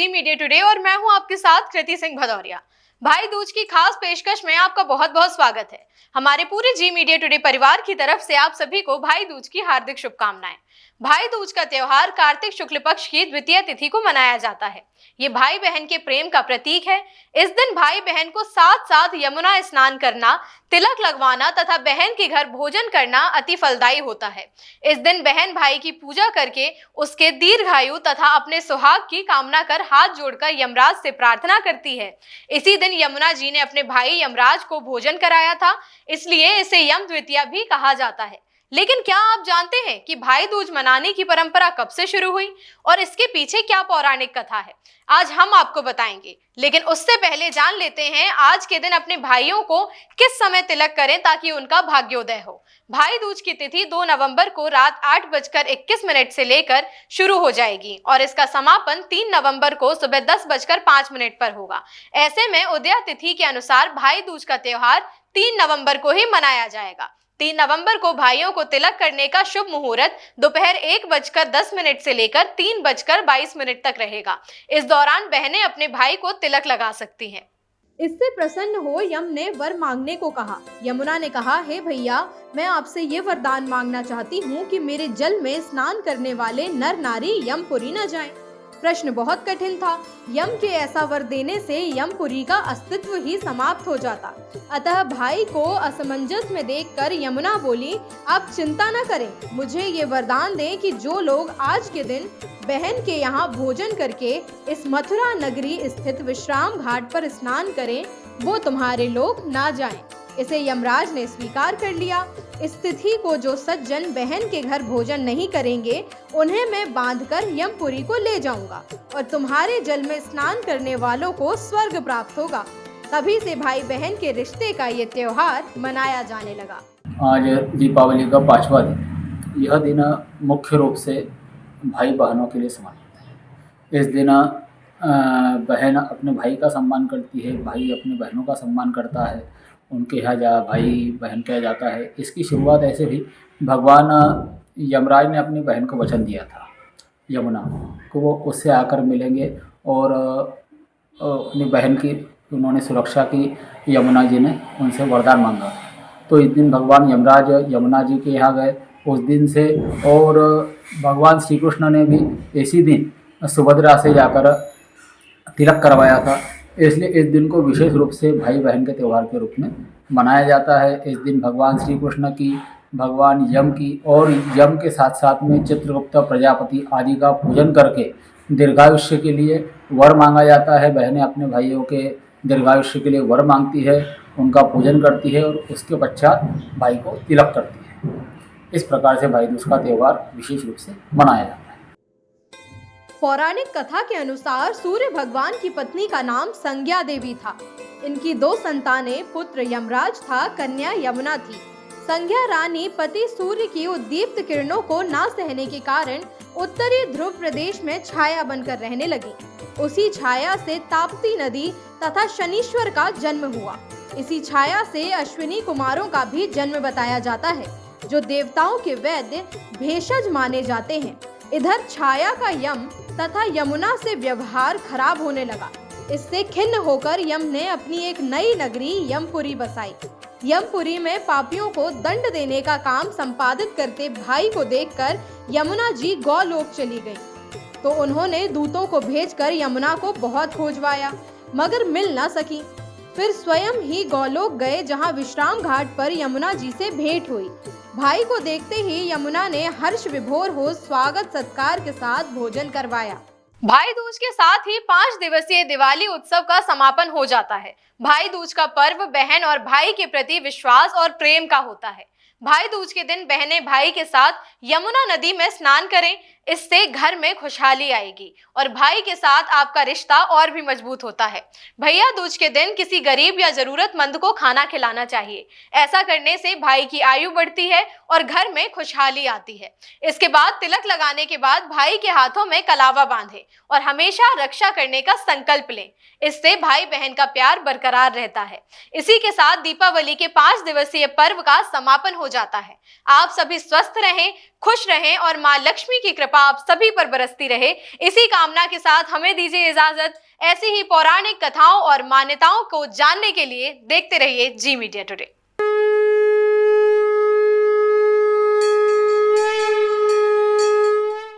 जी media today और मैं हूं आपके साथ कृति सिंह भदौरिया। भाई दूज की खास पेशकश में आपका बहुत बहुत स्वागत है। हमारे पूरे जी मीडिया टुडे परिवार की तरफ से आप सभी को भाई दूज की हार्दिक शुभकामनाएं। भाई दूज का त्योहार कार्तिक शुक्ल पक्ष की द्वितीय तिथि को मनाया जाता है। ये भाई बहन के प्रेम का प्रतीक है। इस दिन भाई बहन को साथ साथ यमुना स्नान करना, तिलक लगवाना तथा बहन के घर भोजन करना अति फलदायी होता है। इस दिन बहन भाई की पूजा करके उसके दीर्घायु तथा अपने सुहाग की कामना कर हाथ जोड़कर यमराज से प्रार्थना करती है। इसी दिन यमुना जी ने अपने भाई यमराज को भोजन कराया था, इसलिए इसे यम द्वितीया भी कहा जाता है। लेकिन क्या आप जानते हैं कि भाई दूज मनाने की परंपरा कब से शुरू हुई और इसके पीछे क्या पौराणिक कथा है? आज हम आपको बताएंगे, लेकिन उससे पहले जान लेते हैं आज के दिन अपने भाइयों को किस समय तिलक करें ताकि उनका भाग्योदय हो। भाई दूज की तिथि 2 नवंबर को रात 8:21 से लेकर शुरू हो जाएगी और इसका समापन 3 नवंबर को सुबह 10:05 पर होगा। ऐसे में उदया तिथि के अनुसार भाई दूज का त्योहार 3 नवंबर को ही मनाया जाएगा। 3 नवंबर को भाइयों को तिलक करने का शुभ मुहूर्त दोपहर 1:10 से लेकर 3:22 तक रहेगा। इस दौरान बहनें अपने भाई को तिलक लगा सकती हैं। इससे प्रसन्न हो यम ने वर मांगने को कहा। यमुना ने कहा, हे भैया, मैं आपसे ये वरदान मांगना चाहती हूँ कि मेरे जल में स्नान करने वाले नर नारी यमपुरी न जाएं। प्रश्न बहुत कठिन था। यम के ऐसा वर देने से यमपुरी का अस्तित्व ही समाप्त हो जाता। अतः भाई को असमंजस में देखकर यमुना बोली, आप चिंता न करें, मुझे ये वरदान दें कि जो लोग आज के दिन बहन के यहाँ भोजन करके इस मथुरा नगरी स्थित विश्राम घाट पर स्नान करें, वो तुम्हारे लोग ना जाएं। इसे यमराज ने स्वीकार कर लिया। इस तिथि को जो सज्जन बहन के घर भोजन नहीं करेंगे, उन्हें मैं बांधकर यमपुरी को ले जाऊंगा और तुम्हारे जल में स्नान करने वालों को स्वर्ग प्राप्त होगा। तभी से भाई बहन के रिश्ते का ये त्योहार मनाया जाने लगा। आज दीपावली का 5वां दिन। यह दिन मुख्य रूप से भाई बहनों के लिए समर्पित है। इस दिन बहन अपने भाई का सम्मान करती है, भाई अपने बहनों का सम्मान करता है, उनके यहाँ भाई बहन कहा जाता है। इसकी शुरुआत ऐसे हुई, भगवान यमराज ने अपनी बहन को वचन दिया था यमुना को, वो उससे आकर मिलेंगे और अपनी बहन की उन्होंने सुरक्षा की। यमुना जी ने उनसे वरदान मांगा, तो इस दिन भगवान यमराज यमुना जी के यहाँ गए उस दिन से, और भगवान श्री कृष्ण ने भी इसी दिन सुभद्रा से जाकर तिलक करवाया था। इसलिए इस दिन को विशेष रूप से भाई बहन के त्यौहार के रूप में मनाया जाता है। इस दिन भगवान श्री कृष्ण की, भगवान यम की और यम के साथ साथ में चित्रगुप्त प्रजापति आदि का पूजन करके दीर्घायुष्य के लिए वर मांगा जाता है। बहनें अपने भाइयों के दीर्घायुष्य के लिए वर मांगती है, उनका पूजन करती है और उसके पश्चात भाई को तिलक करती है। इस प्रकार से भाई दूज का त्यौहार विशेष रूप से मनाया जाता है। पौराणिक कथा के अनुसार सूर्य भगवान की पत्नी का नाम संज्ञा देवी था। इनकी 2 संतानें, पुत्र यमराज था, कन्या यमुना थी। संज्ञा रानी पति सूर्य की उद्दीप्त किरणों को ना सहने के कारण उत्तरी ध्रुव प्रदेश में छाया बनकर रहने लगी। उसी छाया से ताप्ती नदी तथा शनीश्वर का जन्म हुआ। इसी छाया से अश्विनी कुमारों का भी जन्म बताया जाता है, जो देवताओं के वैद्य भेषज माने जाते हैं। इधर छाया का यम तथा यमुना से व्यवहार खराब होने लगा। इससे खिन्न होकर यम ने अपनी एक नई नगरी यमपुरी बसाई। यमपुरी में पापियों को दंड देने का काम संपादित करते भाई को देखकर यमुना जी गौलोक चली गईं। तो उन्होंने दूतों को भेजकर यमुना को बहुत खोजवाया, मगर मिल ना सकी। फिर स्वयं ही गौलोक गए, जहाँ विश्राम घाट पर यमुना जी से भेंट हुई। भाई को देखते ही यमुना ने हर्ष विभोर हो स्वागत सत्कार के साथ भोजन करवाया। भाई दूज के साथ ही 5 दिवसीय दिवाली उत्सव का समापन हो जाता है। भाई दूज का पर्व बहन और भाई के प्रति विश्वास और प्रेम का होता है। भाई दूज के दिन बहनें भाई के साथ यमुना नदी में स्नान करें, इससे घर में खुशहाली आएगी और भाई के साथ आपका रिश्ता और भी मजबूत होता है। भैया दूज के दिन किसी गरीब या जरूरतमंद को खाना खिलाना चाहिए। ऐसा करने से भाई की आयु बढ़ती है और घर में खुशहाली आती है। इसके बाद तिलक लगाने के बाद भाई के हाथों में कलावा बांधे। और हमेशा रक्षा करने का संकल्प लें। इससे भाई बहन का प्यार बरकरार रहता है। इसी के साथ दीपावली के 5 दिवसीय पर्व का समापन हो जाता है। आप सभी स्वस्थ रहें, खुश रहें और मां लक्ष्मी की कृपा आप सभी पर बरसती रहे। इसी कामना के साथ हमें दीजिए इजाजत। ऐसी ही पौराणिक कथाओं और मान्यताओं को जानने के लिए देखते रहिए जी मीडिया टुडे।